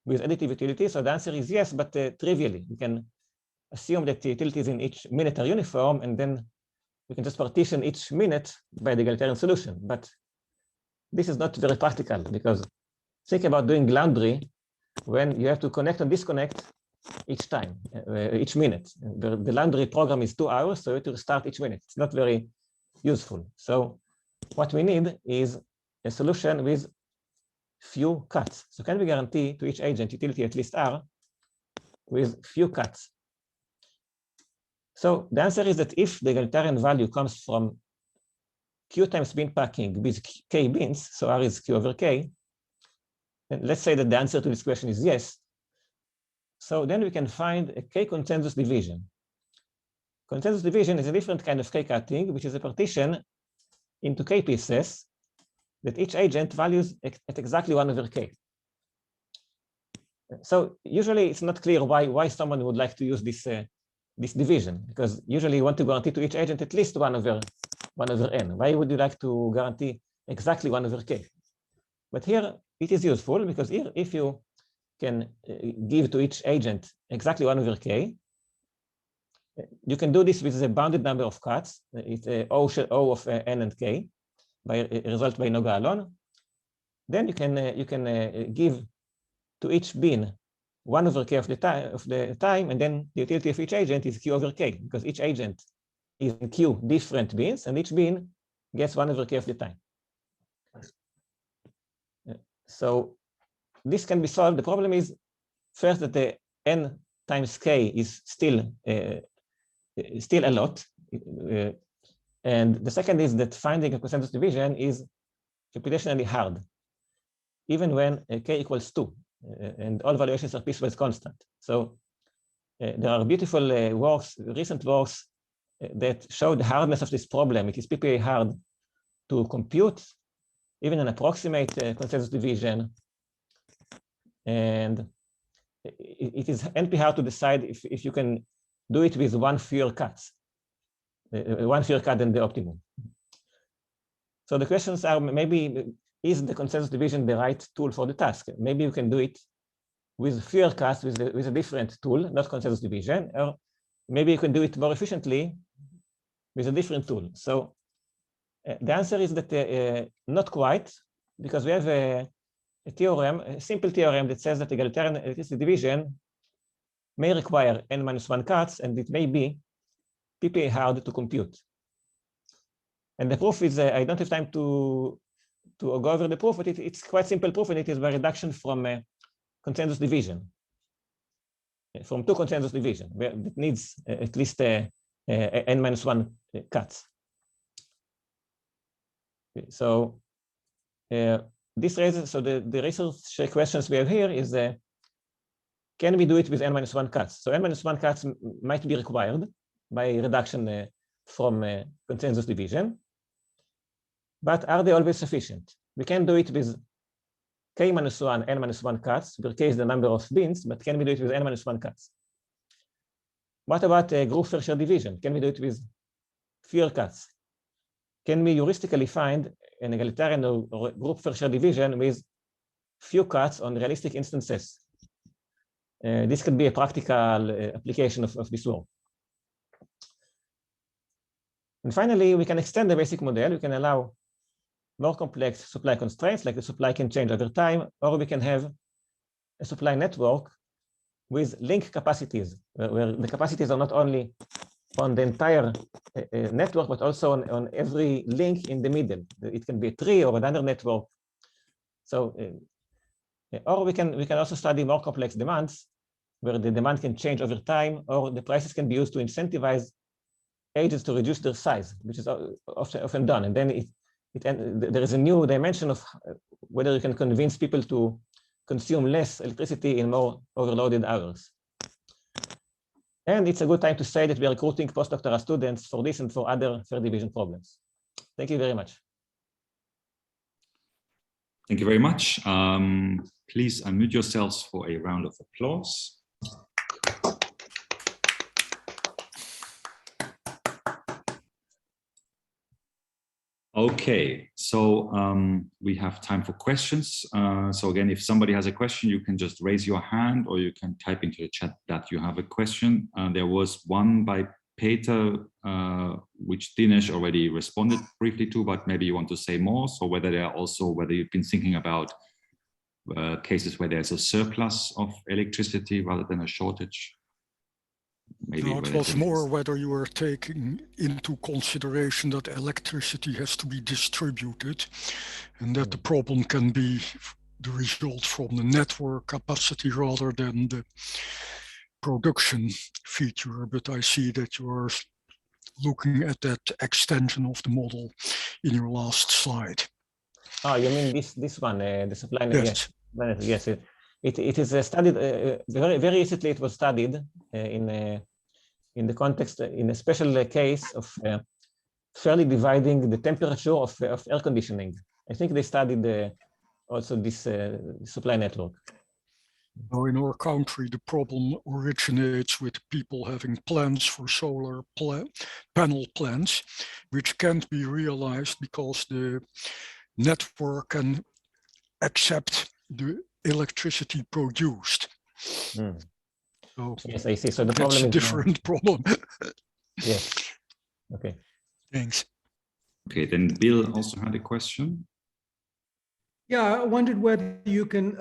with additive utilities? So the answer is yes, but trivially. We can assume that the utilities in each minute are uniform, and then we can just partition each minute by the egalitarian solution. But this is not very practical because think about doing laundry when you have to connect and disconnect each time, each minute. The laundry program is 2 hours, so you have to start each minute. It's not very useful. So what we need is a solution with few cuts. So can we guarantee to each agent utility at least R with few cuts? So the answer is that if the egalitarian value comes from Q times bin packing with k bins, so R is Q/k, and let's say that the answer to this question is yes. So then we can find a k consensus division. Consensus division is a different kind of k cutting, which is a partition into k pieces that each agent values at exactly 1/k. So usually it's not clear why someone would like to use this this division, because usually you want to guarantee to each agent at least 1 over n. Why would you like to guarantee exactly 1 over k? But here it is useful, because here, if you can give to each agent exactly 1 over k, you can do this with a bounded number of cuts. It's O of n and k, by result by Noga alone. Then you can give to each bin 1 over k of the time, and then the utility of each agent is q over k, because each agent is in q different bins, and each bin gets 1 over k of the time. So this can be solved. The problem is first that the n times k is still a lot, and the second is that finding a consensus division is computationally hard, even when k equals 2, and all valuations are piecewise constant. So there are beautiful recent works that show the hardness of this problem. It is PPA hard to compute even an approximate consensus division, and it is NP hard to decide if you can do it with one fewer cut than the optimum. So the questions are, maybe is the consensus division the right tool for the task? Maybe you can do it with fewer cuts with a different tool, not consensus division, or maybe you can do it more efficiently with a different tool. So the answer is that not quite, because we have a theorem, a simple theorem that says that egalitarian electricity division may require n-1 cuts, and it may be PPA hard to compute. And the proof is, I don't have time to go over the proof, but it's quite simple proof, and it is by reduction from consensus division, from 2 consensus division, where it needs at least n-1 cuts. So this raises, so the research questions we have here is, can we do it with n-1 cuts? So n-1 cuts might be required by reduction from consensus division, but are they always sufficient? We can do it with k-1, n-1 cuts, where k is the number of bins, but can we do it with n-1 cuts? What about group fair share division? Can we do it with fewer cuts? Can we heuristically find an egalitarian or group fair share division with few cuts on realistic instances? This could be a practical application of this work. And finally, we can extend the basic model. We can allow more complex supply constraints, like the supply can change over time, or we can have a supply network with link capacities, where the capacities are not only on the entire network, but also on every link in the middle. It can be a tree or another network. So, or we can also study more complex demands, where the demand can change over time, or the prices can be used to incentivize agents to reduce their size, which is often done. And then there is a new dimension of whether you can convince people to consume less electricity in more overloaded hours. And it's a good time to say that we are recruiting postdoctoral students for this and for other fair division problems. Thank you very much. Thank you very much. Please unmute yourselves for a round of applause. Okay, so we have time for questions. So again, if somebody has a question, you can just raise your hand, or you can type into the chat that you have a question. There was one by Peter, which Dinesh already responded briefly to, but maybe you want to say more. So whether you've been thinking about cases where there's a surplus of electricity rather than a shortage. Maybe no, it was more whether you were taking into consideration that electricity has to be distributed, and that the problem can be the result from the network capacity rather than the production feature. But I see that you are looking at that extension of the model in your last slide. Oh, you mean this one, the supply? Yes. Yes, it is studied very recently. It was studied in the context, in a special case of fairly dividing the temperature of air conditioning. I think they studied also this supply network. Now, in our country, the problem originates with people having plans for solar panel plants, which can't be realized because the network can accept the electricity produced. Mm. So Yes, I see. So the that's problem a is different problem. yes. Okay. Thanks. Okay, then Bill also had a question. Yeah, I wondered whether you can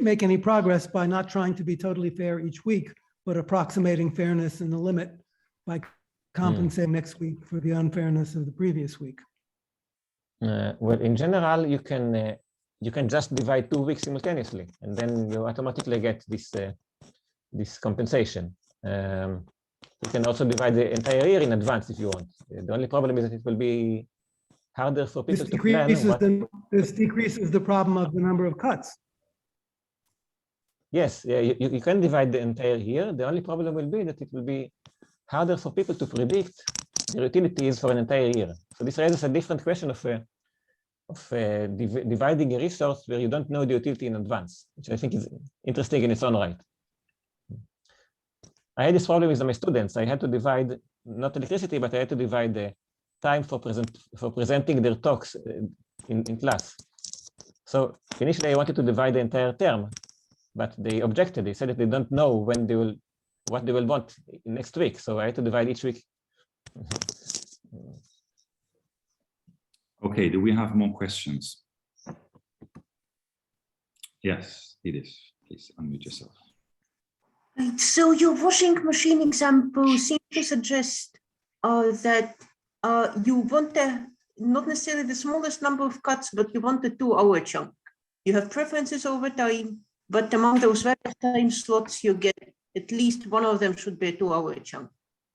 make any progress by not trying to be totally fair each week, but approximating fairness in the limit by compensating next week for the unfairness of the previous week. Well, in general, you can just divide 2 weeks simultaneously, and then you automatically get this compensation. You can also divide the entire year in advance if you want. The only problem is that it will be harder for people to plan. This decreases the problem of the number of cuts. Yes, yeah, you can divide the entire year. The only problem will be that it will be harder for people to predict the utilities for an entire year. So this raises a different question of dividing a resource where you don't know the utility in advance, which I think is interesting in its own right. I had this problem with my students. I had to divide, not electricity, but I had to divide the time for presenting their talks in class. So initially I wanted to divide the entire term, but they objected. They said that they don't know when what they will want next week. So I had to divide each week. Okay, do we have more questions? Yes, it is. Please unmute yourself. So your washing machine example seems to suggest that you want not necessarily the smallest number of cuts, but you want the 2-hour chunk. You have preferences over time, but among those various time slots, you get at least one of them should be a 2-hour chunk.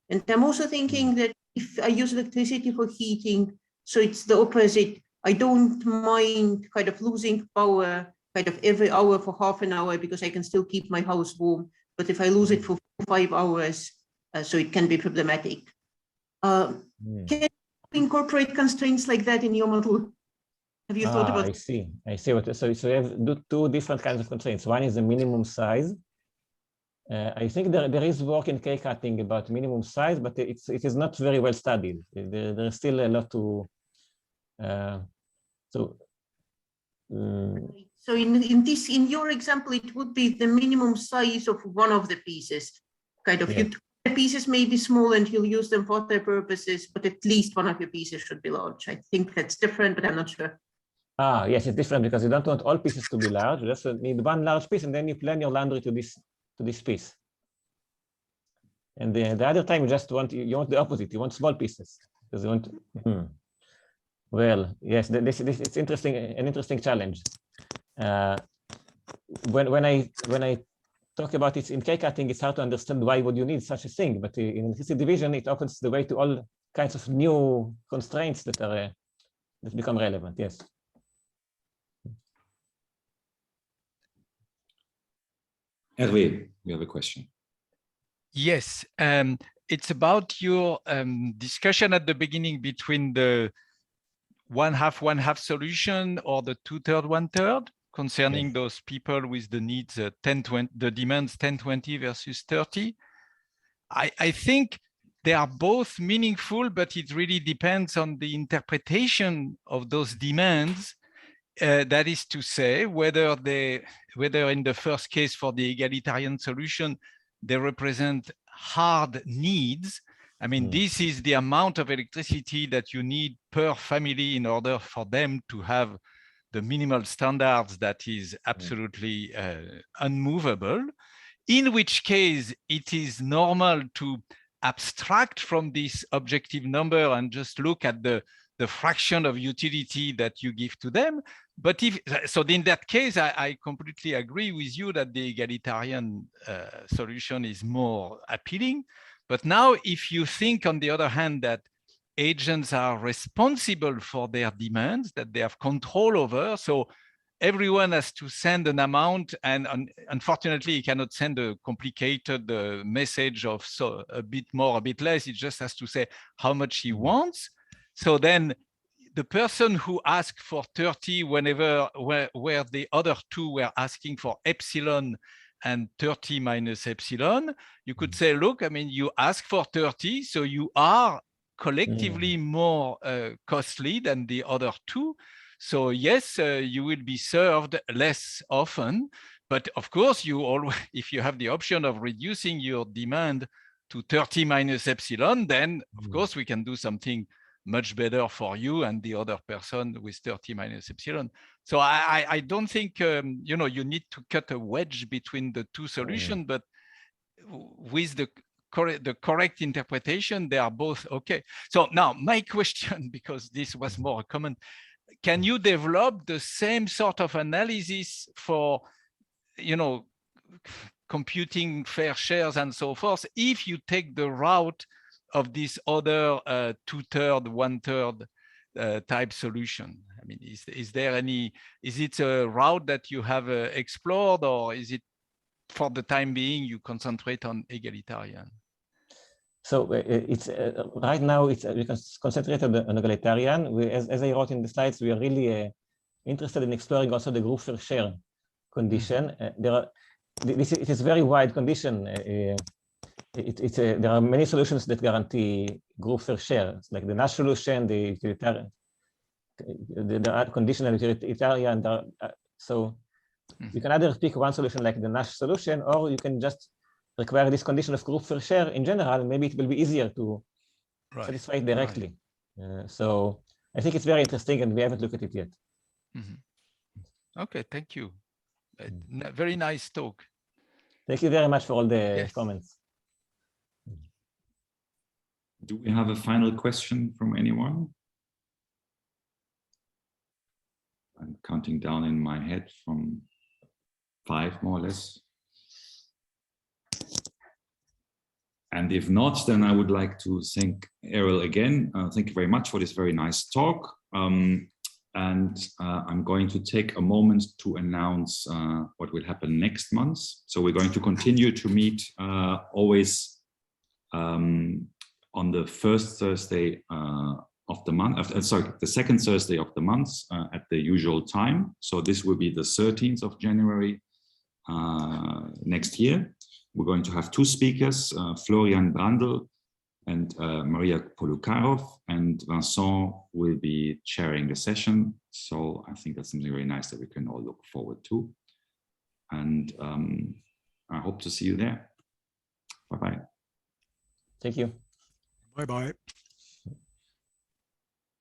And I'm also thinking that if I use electricity for heating, so it's the opposite. I don't mind kind of losing power kind of every hour for half an hour because I can still keep my house warm. But if I lose it for 5 hours, so it can be problematic. Can you incorporate constraints like that in your model? Have you thought about? I see. So you have 2 different kinds of constraints. One is the minimum size. I think there is work in K-cutting about minimum size, but it is not very well studied. There's still a lot to. So in your example, it would be the minimum size of one of the pieces. Kind of, the pieces may be small and you'll use them for other purposes, but at least one of your pieces should be large. I think that's different, but I'm not sure. Yes, it's different because you don't want all pieces to be large. You just need one large piece, and then you plan your laundry to this piece. And the other time you want the opposite. You want small pieces because you want. Well, yes, this it's interesting. An interesting challenge. When I talk about it in K-cutting, it's hard to understand why would you need such a thing. But in electricity division, it opens the way to all kinds of new constraints that become relevant. Yes. Hervé, we have a question. Yes, it's about your discussion at the beginning between the 1/2 solution or the 2/3 1/3 concerning those people with the needs 10-20, the demands 10-20 versus 30. I think they are both meaningful, but it really depends on the interpretation of those demands. That is to say, whether in the first case for the egalitarian solution, they represent hard needs. I mean, this is the amount of electricity that you need per family in order for them to have the minimal standards that is absolutely unmovable, in which case it is normal to abstract from this objective number and just look at the fraction of utility that you give to them. But so in that case, I completely agree with you that the egalitarian solution is more appealing. But now, if you think, on the other hand, that agents are responsible for their demands, that they have control over, so everyone has to send an amount, and unfortunately, he cannot send a complicated message of a bit more, a bit less. He just has to say how much he wants. So then the person who asked for 30 where the other two were asking for epsilon and 30 minus epsilon, you could say, look, I mean, you ask for 30, so you are collectively more costly than the other two. So yes, you will be served less often, but of course, you always, if you have the option of reducing your demand to 30 minus epsilon, then of course we can do something much better for you and the other person with 30 minus epsilon. So I don't think you know, you need to cut a wedge between the two solutions, but with the correct interpretation, they are both okay. So now my question, because this was more a comment, can you develop the same sort of analysis for, you know, computing fair shares and so forth, if you take the route of this other 2/3, 1/3 type solution? I mean, is there any, is it a route that you have explored, or is it for the time being you concentrate on egalitarian? So it's right now it's we can concentrate on egalitarian. As I wrote in the slides, we are really interested in exploring also the group fair share condition. It is very wide condition. There are many solutions that guarantee group fair share, like the Nash solution, the utilitarian, the conditional utilitarian. So you can either pick one solution like the Nash solution, or you can just require this condition of group fair share in general. Maybe it will be easier to satisfy it directly. So I think it's very interesting, and we haven't looked at it yet. Okay, thank you. Very nice talk. Thank you very much for all the comments. Do we have a final question from anyone? I'm counting down in my head from 5, more or less. And if not, then I would like to thank Erel again. Thank you very much for this very nice talk. I'm going to take a moment to announce what will happen next month. So we're going to continue to meet always on the first Thursday of the month, sorry, the second Thursday of the month at the usual time. So this will be the 13th of January next year. We're going to have 2 speakers, Florian Brandl and Maria Polukarov, and Vincent will be chairing the session. So I think that's something very nice that we can all look forward to. And I hope to see you there. Bye-bye. Thank you. Bye-bye.